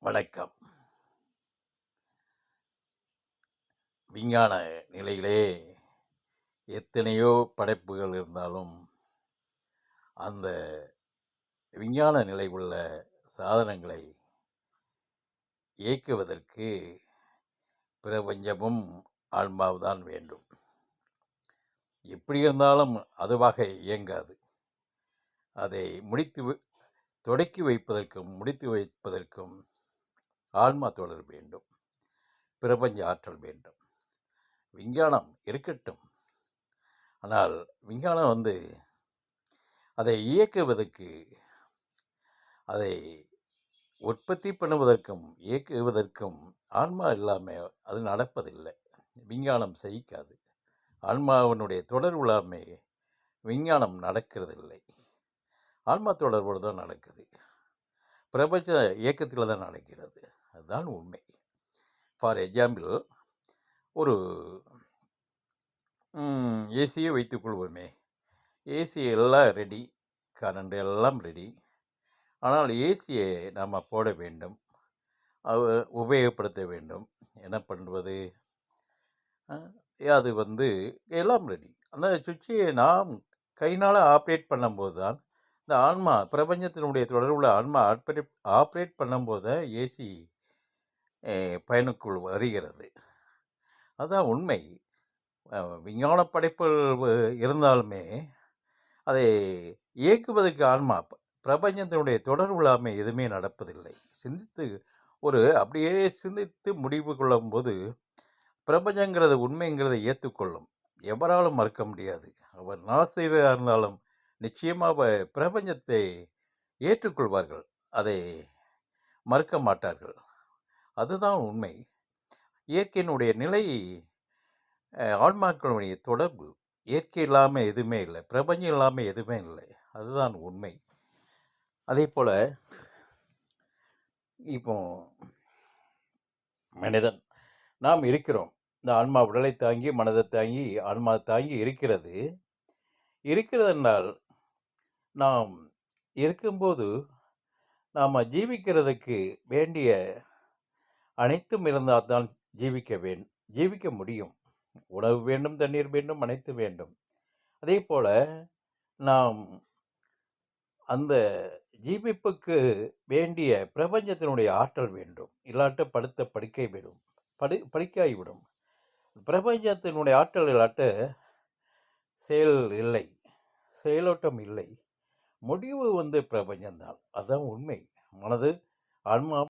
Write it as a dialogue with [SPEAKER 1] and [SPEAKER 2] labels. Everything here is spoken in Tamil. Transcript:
[SPEAKER 1] வணக்கம். விஞ்ஞான நிலையிலே எத்தனையோ படைப்புகள் இருந்தாலும், அந்த விஞ்ஞான நிலை உள்ள சாதனங்களை இயக்குவதற்கு பிரபஞ்சமும் ஆன்மாவுதான் வேண்டும். எப்படி இருந்தாலும் அதுவாக இயங்காது. அதை தொடக்கி வைப்பதற்கும் முடித்து வைப்பதற்கும் ஆன்மா தொடர் வேண்டும். பிரபஞ்ச ஆற்றல் வேண்டும். விஞ்ஞானம் இருக்கட்டும். ஆனால் விஞ்ஞானம் அதை இயக்குவதற்கு, அதை உற்பத்தி பண்ணுவதற்கும் இயக்குவதற்கும் ஆன்மா இல்லாமல் அது நடப்பதில்லை. விஞ்ஞானம் சகிக்காது. ஆன்மாவினுடைய தொடர்பு இல்லாமல் விஞ்ஞானம் நடக்கிறதில்லை. ஆன்மா தொடர்போடு தான் நடக்குது. பிரபஞ்ச இயக்கத்தில் தான் நடக்கிறது. அதுதான் உண்மை. ஃபார் எக்ஸாம்பிள், ஒரு ஏசியை வைத்துக்கொள்வோமே. ஏசி எல்லாம் ரெடி, கரண்ட் எல்லாம் ரெடி. ஆனால் ஏசியை நாம் போட வேண்டும், உபயோகப்படுத்த வேண்டும். என்ன பண்ணுவது? அது எல்லாம் ரெடி. அந்த சுவிட்சை நாம் கையினால் ஆப்ரேட் பண்ணும்போது தான் இந்த ஆன்மா, பிரபஞ்சத்தினுடைய தொடர்புள்ள ஆன்மா ஆப்ரேட் பண்ணும்போது தான் ஏசி பயனுக்குள் வருகிறது. அதுதான் உண்மை. விஞ்ஞான படைப்புகள் இருந்தாலுமே அதை இயக்குவதற்கு ஆன்மா, பிரபஞ்சத்தினுடைய தொடர்பு இல்லாமல் எதுவுமே நடப்பதில்லை. அப்படியே சிந்தித்து முடிவு கொள்ளும்போது பிரபஞ்சங்கிறது உண்மைங்கிறதை ஏற்றுக்கொள்ளும். எவராலும் மறுக்க முடியாது. அவர் நாஸ்திகராக இருந்தாலும் நிச்சயமாக பிரபஞ்சத்தை ஏற்றுக்கொள்வார்கள். அதை மறுக்க மாட்டார்கள். அதுதான் உண்மை. இயற்கையினுடைய நிலை, ஆன்மாக்களுடைய தொடர்பு. இயற்கை இல்லாமல் எதுவுமே இல்லை, பிரபஞ்சம் இல்லாமல் எதுவுமே இல்லை. அதுதான் உண்மை. அதே போல் இப்போ மனிதன் நாம் இருக்கிறோம். இந்த ஆன்மா உடலை தாங்கி, மனதை தாங்கி, ஆன்மா தாங்கி இருக்கிறது. என்றால் நாம் இருக்கும்போது நாம் ஜீவிக்கிறதுக்கு வேண்டிய அனைத்தும் இருந்தால் தான் ஜீவிக்க முடியும். உணவு வேண்டும், தண்ணீர் வேண்டும், அனைத்து வேண்டும். அதே போல் நாம் அந்த ஜீவிப்புக்கு வேண்டிய பிரபஞ்சத்தினுடைய ஆற்றல் வேண்டும். இல்லாட்ட படுத்த படுக்கை விடும், படுக்கையாகிவிடும். பிரபஞ்சத்தினுடைய ஆற்றல் இல்லாட்ட செயல் இல்லை, செயலோட்டம் இல்லை. முடிவு பிரபஞ்சம்தான். அதுதான் உண்மை. மனது, ஆன்மா